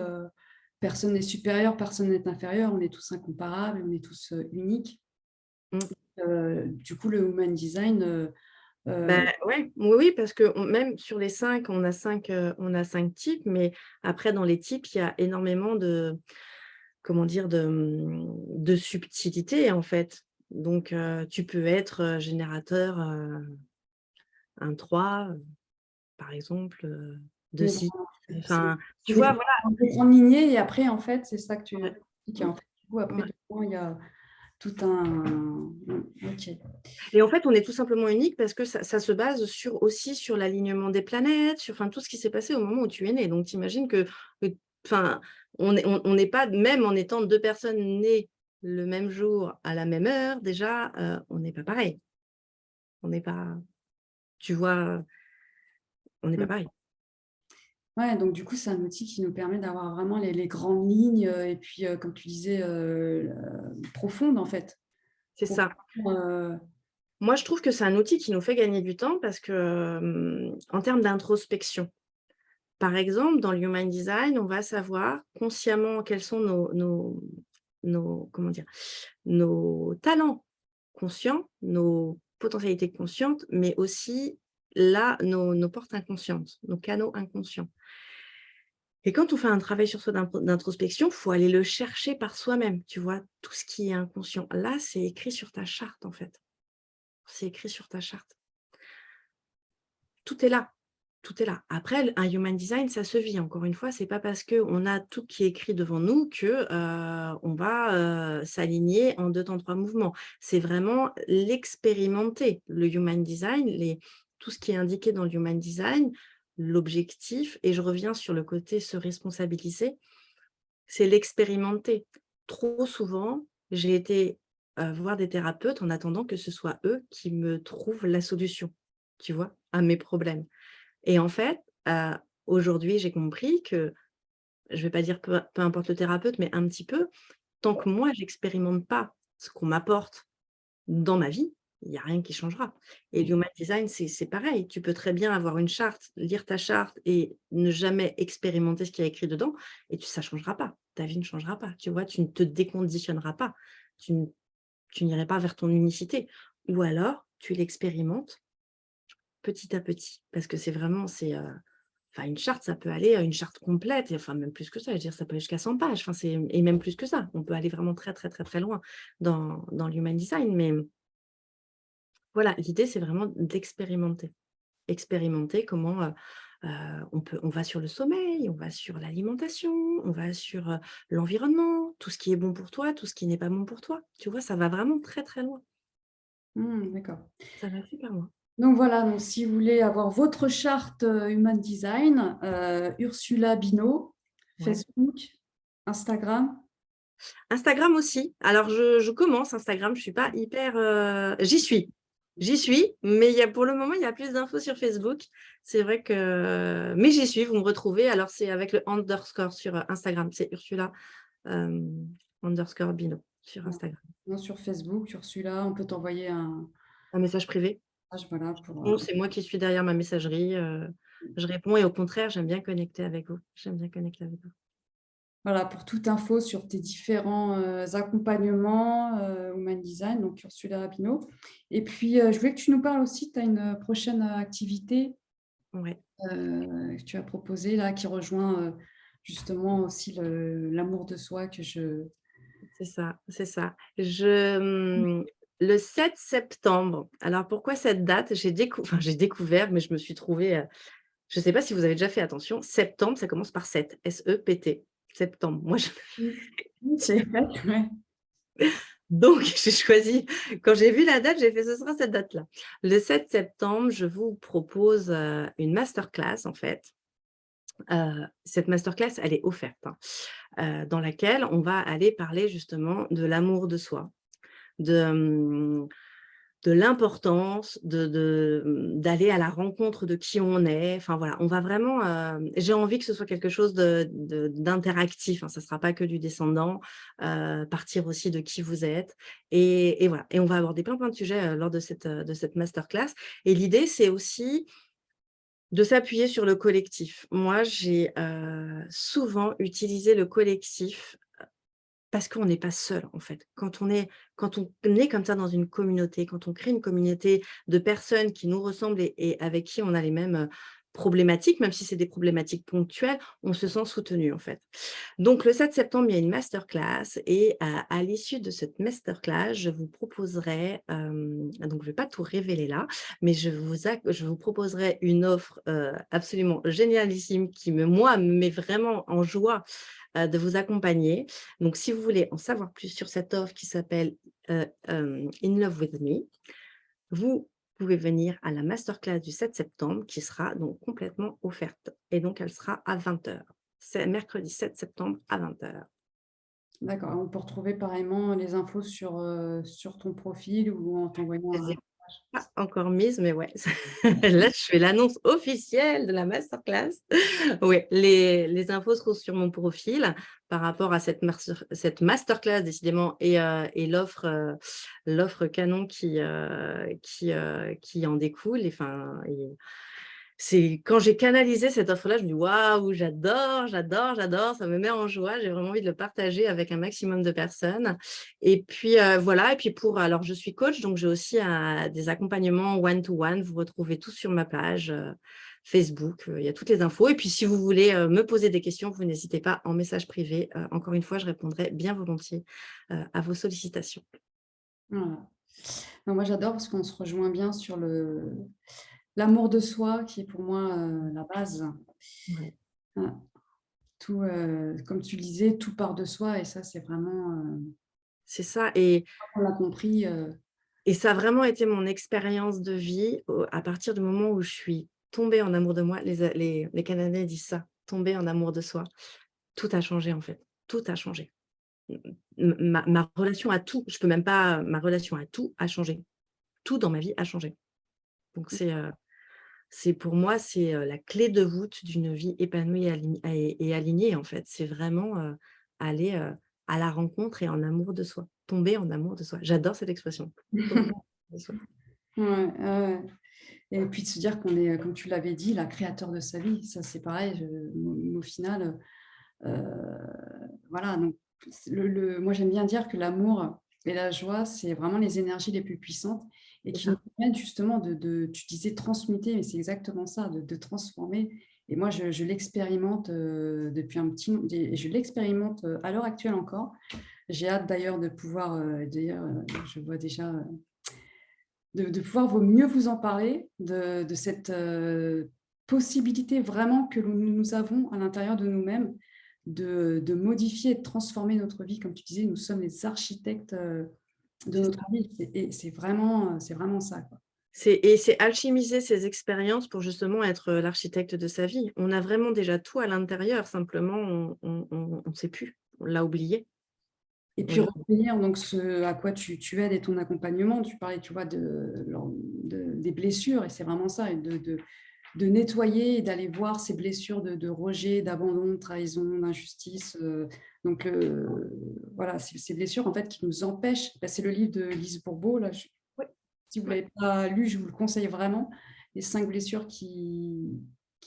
«Personne n'est supérieur, personne n'est inférieur, on est tous incomparables, on est tous, uniques». Mmh. Du coup le human design, Bah, heu, ouais, oui, oui, parce que même sur les 5, on a 5 types, mais après dans les types, il y a énormément de comment dire? De subtilité, en fait. Donc tu peux être, générateur, un 3 par exemple, de mais 6 voilà, enfin, c'est tu vois? des grandes lignées et après en fait, c'est ça que tu Voilà. expliques et Ouais. en fait, du coup après Ouais. dedans, il y a tout un OK. Et en fait, on est tout simplement unique parce que ça se base aussi sur l'alignement des planètes, sur enfin tout ce qui s'est passé au moment où tu es né. Donc tu imagines que enfin, on n'est pas même en étant 2 personnes nées le même jour, à la même heure, déjà, on n'est pas pareil. On n'est pas tu vois? On n'est pas Mmh. pareil. Ouais, donc du coup, c'est un outil qui nous permet d'avoir vraiment les grandes lignes, et puis, comme tu disais, profondes en fait. C'est Profondes, ça. heu, Moi, je trouve que c'est un outil qui nous fait gagner du temps parce que, en termes d'introspection, par exemple, dans le human design, on va savoir consciemment quels sont nos comment dire? Nos talents conscients, nos potentialités conscientes, mais aussi là, nos portes inconscientes, nos canaux inconscients. Et quand on fait un travail sur soi d'introspection, il faut aller le chercher par soi-même, tu vois? Tout ce qui est inconscient. Là, c'est écrit sur ta charte, en fait. C'est écrit sur ta charte. Tout est là, tout est là. Après, un human design, ça se vit. Encore une fois, c'est pas parce qu'on a tout qui est écrit devant nous que, on va, s'aligner en 2 temps 3 mouvements. C'est vraiment l'expérimenter. Le human design, tout ce qui est indiqué dans le human design, l'objectif et je reviens sur le côté se responsabiliser, c'est l'expérimenter. Trop souvent, j'ai été, voir des thérapeutes en attendant que ce soit eux qui me trouvent la solution, tu vois? À mes problèmes. Et en fait, aujourd'hui, j'ai compris que, je vais pas dire peu importe le thérapeute, mais un petit peu, tant que moi j'expérimente pas ce qu'on m'apporte dans ma vie, il n'y a rien qui changera. Et l'human design, c'est pareil. Tu peux très bien avoir une charte, lire ta charte et ne jamais expérimenter ce qu'il y a écrit dedans, et ça ne changera pas. Ta vie ne changera pas. Tu vois, tu ne te déconditionneras pas. Tu, n- tu n'irais pas vers ton unicité. Ou alors, tu l'expérimentes petit à petit. Parce que c'est vraiment, enfin, une charte, ça peut aller à une charte complète, et enfin même plus que ça, je veux dire, ça peut aller jusqu'à 100 pages, enfin, et même plus que ça. On peut aller vraiment très, très, très, très loin dans l'human design. Mais voilà, l'idée, c'est vraiment d'expérimenter. Expérimenter comment on va sur le sommeil, on va sur l'alimentation, on va sur l'environnement, tout ce qui est bon pour toi, tout ce qui n'est pas bon pour toi. Tu vois, ça va vraiment très, très loin. D'accord. Ça va super loin. Donc voilà, donc si vous voulez avoir votre charte Human Design, Ursula Bino, Ouais. Facebook, Instagram. Instagram aussi. Alors, je commence Instagram, je ne suis pas hyper. J'y suis, mais pour le moment, il y a plus d'infos sur Facebook. C'est vrai que. Mais j'y suis, vous me retrouvez. Alors, c'est avec le underscore sur Instagram. C'est Ursula euh, underscore Bino sur Voilà. Instagram. Non, sur Facebook, Ursula, on peut t'envoyer un Un message privé. message, voilà, pour, Bon, c'est moi qui suis derrière ma messagerie. Je réponds, et au contraire, j'aime bien connecter avec vous. J'aime bien connecter avec vous. voilà, pour toute info sur tes différents accompagnements Human Design, donc Ursula Bino. Et puis, je voulais que tu nous parles aussi, tu as une prochaine activité Ouais, que tu as proposée là, qui rejoint justement aussi l'amour de soi que je... c'est ça, c'est ça. Le 7 septembre. Alors, pourquoi cette date? J'ai découvert, mais je me suis trouvée. Je ne sais pas si vous avez déjà fait attention. Septembre, ça commence par 7. S-E-P-T. Septembre. Moi, Oui, c'est vrai, ouais. donc, j'ai choisi, quand j'ai vu la date, j'ai fait ce sera cette date-là. Le 7 septembre, je vous propose une masterclass, en fait. Cette masterclass, elle est offerte, hein, dans laquelle on va aller parler justement de l'amour de soi, de, de l'importance d'aller à la rencontre de qui on est. Enfin voilà, on va vraiment, j'ai envie que ce soit quelque chose d'interactif, hein, ça ne sera pas que du descendant, partir aussi de qui vous êtes. Et voilà, et on va aborder plein de sujets lors de cette masterclass. Et l'idée, c'est aussi de s'appuyer sur le collectif. Moi, j'ai souvent utilisé le collectif parce qu'on n'est pas seul, en fait. Quand on est comme ça dans une communauté, quand on crée une communauté de personnes qui nous ressemblent et avec qui on a les mêmes problématiques, même si c'est des problématiques ponctuelles, on se sent soutenu, en fait. Donc, le 7 septembre, il y a une masterclass, et à l'issue de cette masterclass, je vous proposerai, donc je ne vais pas tout révéler là, mais je vous proposerai une offre absolument génialissime qui, moi, me met vraiment en joie de vous accompagner. Donc, si vous voulez en savoir plus sur cette offre qui s'appelle In Love With Me, vous pouvez venir à la masterclass du 7 septembre qui sera donc complètement offerte. Et donc, elle sera à 20h. C'est mercredi 7 septembre à 20h. D'accord. On peut retrouver pareillement les infos sur ton profil ou en t'envoyant Je ne les ai un pas encore mises, mais ouais, là, je fais l'annonce officielle de la masterclass. Oui, les infos seront sur mon profil par rapport à cette masterclass, décidément, et l'offre canon qui en découle. Enfin, c'est quand j'ai canalisé cette offre-là, je me dis: «Waouh, j'adore, j'adore, j'adore», ça me met en joie. J'ai vraiment envie de le partager avec un maximum de personnes. Et puis, voilà, et puis alors je suis coach, donc j'ai aussi des accompagnements one to one. Vous retrouvez tout sur ma page, Facebook, il y a toutes les infos. Et puis si vous voulez, me poser des questions, vous n'hésitez pas en message privé. Encore une fois, je répondrai bien volontiers, à vos sollicitations. voilà. Non, moi, j'adore parce qu'on se rejoint bien sur l'amour de soi qui est pour moi la base. Ouais, Hein, tout, comme tu le disais, tout part de soi et ça, c'est vraiment, c'est ça. on l'a compris. Et ça a vraiment été mon expérience de vie à partir du moment où je suis tombée en amour de moi. Les Canadiens disent ça, tomber en amour de soi. Tout a changé, en fait. Tout a changé. Ma relation à tout, je peux même pas, ma relation à tout a changé. Tout dans ma vie a changé. Donc c'est pour moi, c'est la clé de voûte d'une vie épanouie et alignée, en fait. C'est vraiment aller à la rencontre et en amour de soi. Tomber en amour de soi. J'adore cette expression. Tomber en amour de soi. Ouais, ouais. Et puis de se dire qu'on est, comme tu l'avais dit, la créateur de sa vie. Ça, c'est pareil, au final, voilà, donc moi, j'aime bien dire que l'amour et la joie, c'est vraiment les énergies les plus puissantes et C'est qui nous ça. permettent justement tu disais transmuter, mais c'est exactement ça, de transformer. Et moi, je l'expérimente depuis un petit moment, et je l'expérimente à l'heure actuelle encore. J'ai hâte d'ailleurs de pouvoir, d'ailleurs, je vois déjà, de pouvoir mieux vous en parler, de cette possibilité vraiment que nous avons à l'intérieur de nous-mêmes de modifier et de transformer notre vie. Comme tu disais, nous sommes les architectes de C'est notre ça. vie. Et c'est vraiment ça, quoi. C'est alchimiser ses expériences pour justement être l'architecte de sa vie. On a vraiment déjà tout à l'intérieur, simplement on sait plus, on l'a oublié. Et On puis l'a revenir donc ce à quoi tu aides et ton accompagnement. Tu parlais, tu vois, des blessures, et c'est vraiment ça, et de nettoyer et d'aller voir ces blessures de rejet, d'abandon, de trahison, d'injustice. Donc, voilà, ces blessures en fait qui nous empêchent. Bah, c'est le livre de Lise Bourbeau, là. ouais, Si vous ne ouais. l'avez pas lu, je vous le conseille vraiment. Les 5 blessures qui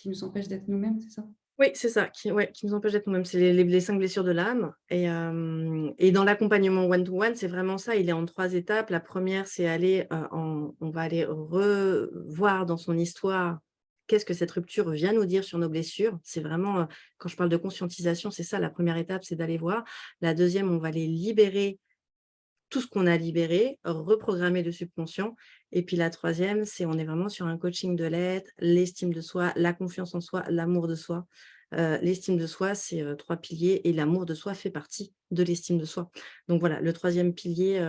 nous empêchent d'être nous-mêmes, c'est ça? Oui, c'est ça, qui nous empêche d'être nous-mêmes. C'est les 5 blessures de l'âme et dans l'accompagnement one to one, c'est vraiment ça, il est en 3 étapes. La première, c'est aller, on va aller revoir dans son histoire, qu'est-ce que cette rupture vient nous dire sur nos blessures. C'est vraiment, quand je parle de conscientisation, c'est ça la première étape, c'est d'aller voir. La deuxième, on va les libérer tout ce qu'on a libéré, reprogrammer le subconscient. Et puis la troisième, c'est on est vraiment sur un coaching de l'être, l'estime de soi, la confiance en soi, l'amour de soi. L'estime de soi, c'est 3 piliers et l'amour de soi fait partie de l'estime de soi. Donc voilà, le troisième pilier,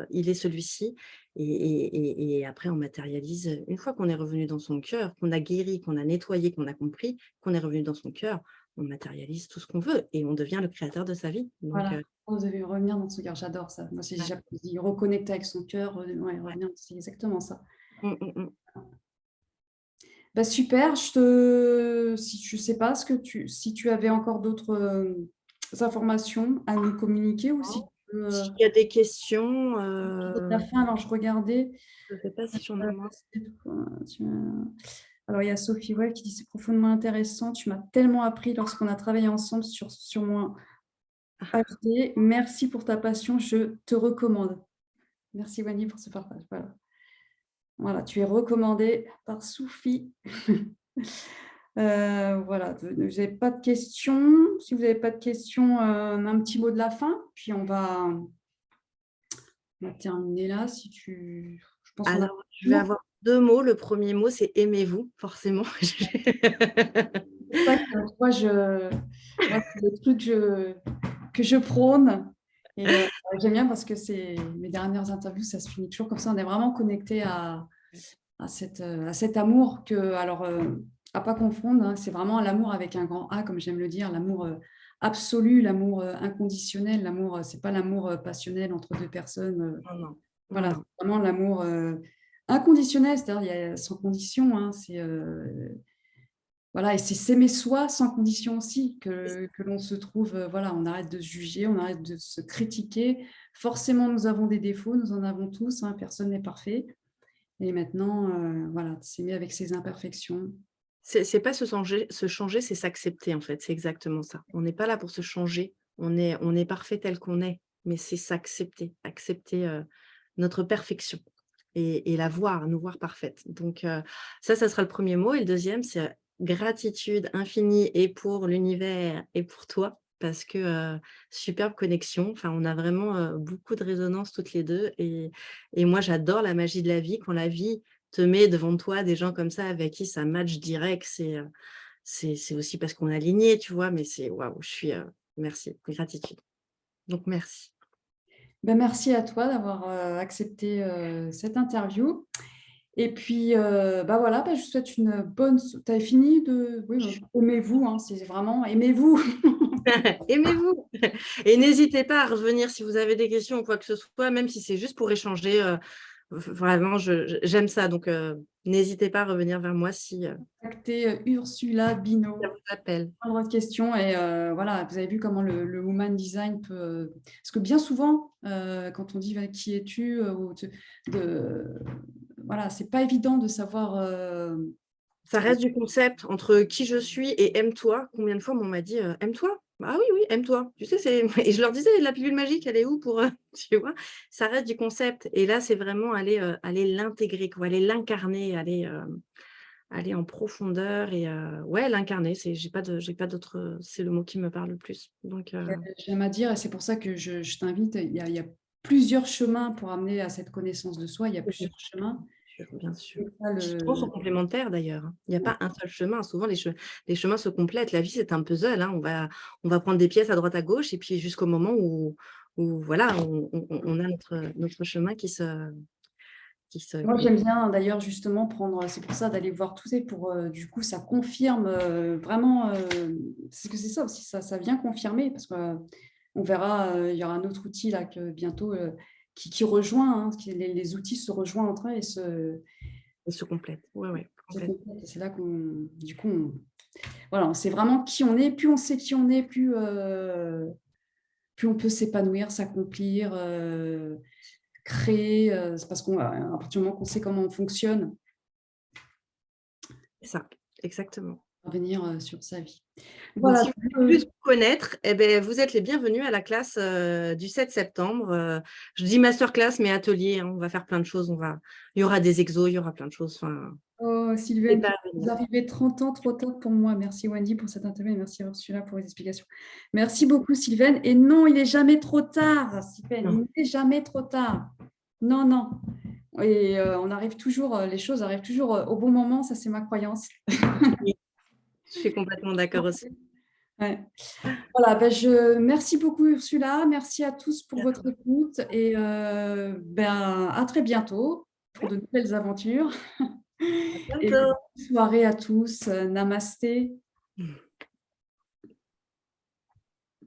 il est celui-ci et après on matérialise, une fois qu'on est revenu dans son cœur, qu'on a guéri, qu'on a nettoyé, qu'on a compris, qu'on est revenu dans son cœur, on matérialise tout ce qu'on veut et on devient le créateur de sa vie. Donc Voilà, vous devez revenir dans son cœur, j'adore ça. Moi, c'est ouais, déjà dit reconnecter avec son cœur, ouais, ouais. revenir, c'est exactement ça. Mmh, mmh mh. Bah, super, si je sais pas si tu avais encore d'autres, informations à nous communiquer, ou si tu veux, S'il y a des questions, de la fin. Alors je regardais, je ne sais pas si j'en ai moi. c'est quoi, alors il y a Sophie Well qui dit: «C'est profondément intéressant, tu m'as tellement appris lorsqu'on a travaillé ensemble sur mon HD. Merci pour ta passion, je te recommande». Merci Wany pour ce partage, voilà. Voilà, tu es recommandée par Sophie. Voilà, vous avez pas de questions? Si vous n'avez pas de questions, un petit mot de la fin, puis on va terminer là. Si tu Je pense qu'on a Alors, je vais avoir 2 mots. Le premier mot, c'est aimez-vous, forcément. c'est ça que moi moi c'est le truc que je prône, et j'aime bien parce que c'est mes dernières interviews, ça se finit toujours comme ça. On est vraiment connecté à cet amour que, alors, à pas confondre, hein, c'est vraiment l'amour avec un grand A, comme j'aime le dire, l'amour absolu, l'amour inconditionnel, l'amour, c'est pas l'amour passionnel entre deux personnes. Non, non. Non, Voilà, non. c'est vraiment l'amour inconditionnel, c'est-à-dire il y a sans condition, hein, voilà, et c'est s'aimer soi sans condition aussi, que l'on se trouve, voilà, on arrête de se juger, on arrête de se critiquer. Forcément, nous avons des défauts, nous en avons tous, hein, personne n'est parfait. Et maintenant, voilà, s'aimer avec ses imperfections. C'est pas se changer, c'est s'accepter, en fait. C'est exactement ça. On n'est pas là pour se changer. On est parfait tel qu'on est, mais c'est s'accepter, accepter, notre perfection et la voir, nous voir parfaite. Donc ça sera le premier mot et le deuxième, c'est, gratitude infinie et pour l'univers et pour toi parce que, superbe connexion. Enfin, on a vraiment, beaucoup de résonance toutes les 2 et moi, j'adore la magie de la vie quand la vie te met devant toi des gens comme ça avec qui ça match direct, c'est aussi parce qu'on est alignés, tu vois? Mais c'est waouh, merci, gratitude. Donc merci. Ben, merci à toi d'avoir, accepté, cette interview, et puis, bah, voilà, bah, je vous souhaite une bonne tu avais fini de oui, aimez-vous, hein, c'est vraiment aimez-vous. Aimez-vous et n'hésitez pas à revenir si vous avez des questions ou quoi que ce soit, même si c'est juste pour échanger, vraiment j'aime ça donc n'hésitez pas à revenir vers moi si, Contactez, Ursula ça Binot, vous appelle. prendre votre question, et voilà, vous avez vu comment le human design peut, parce que bien souvent, quand on dit: «Bah, qui es-tu?», ou de voilà, c'est pas évident de savoir. Ça reste du concept entre qui je suis et aime-toi. Combien de fois on m'a dit aime-toi? Ah oui, oui, aime-toi. Tu sais, c'est. Et je leur disais, la pilule magique, elle est où pour. Tu vois, ça reste du concept. Et là, c'est vraiment aller l'intégrer, quoi, aller l'incarner, aller en profondeur et ouais, l'incarner. J'ai pas d'autre. C'est le mot qui me parle le plus. Donc, J'aime à dire, et c'est pour ça que je t'invite, il y a plusieurs chemins pour amener à cette connaissance de soi, il y a plusieurs chemins. bien sûr. C'est ça, Qui souvent sont complémentaires d'ailleurs, hein. Il n'y a pas un seul chemin. Souvent, les chemins se complètent. La vie, c'est un puzzle, hein. On va prendre des pièces à droite, à gauche, et puis jusqu'au moment où voilà, on a notre chemin Moi, qui j'aime bien d'ailleurs justement prendre, c'est pour ça d'aller voir tout ça, pour du coup, ça confirme vraiment, c'est que c'est ça aussi, ça vient confirmer, parce qu'on verra, il y aura un autre outil là que bientôt qui rejoint, hein, les outils se rejoignent entre eux et se complètent. Ouais, ouais, se complètement. complètent. Et c'est là qu'on, du coup, voilà, on sait vraiment qui on est. Plus on sait qui on est, plus on peut s'épanouir, s'accomplir, créer. C'est parce qu'à partir du moment qu'on sait comment on fonctionne, C'est ça, exactement. revenir sur sa vie. Donc Voilà. si vous voulez plus vous connaître, eh beh, vous êtes les bienvenus à la classe, du 7 septembre. Je dis masterclass, mais atelier, hein, on va faire plein de choses. Il y aura des exos, il y aura plein de choses. Enfin, Oh, n'hésitez Sylvaine, pas à vous venir. arrivez 30 ans trop tard pour moi. Merci Wendy pour cette interview et merci Ursula pour les explications. Merci beaucoup Sylvaine. Et non, il n'est jamais trop tard, Sylvaine. Non. Il n'est jamais trop tard. Non, non. Et on arrive toujours, les choses arrivent toujours au bon moment. Ça, c'est ma croyance. Oui, je suis complètement d'accord aussi. Ouais. Voilà, merci beaucoup Ursula. Merci à tous pour votre écoute et à très bientôt pour de nouvelles aventures. À Et bientôt. bonne soirée à tous. Namasté.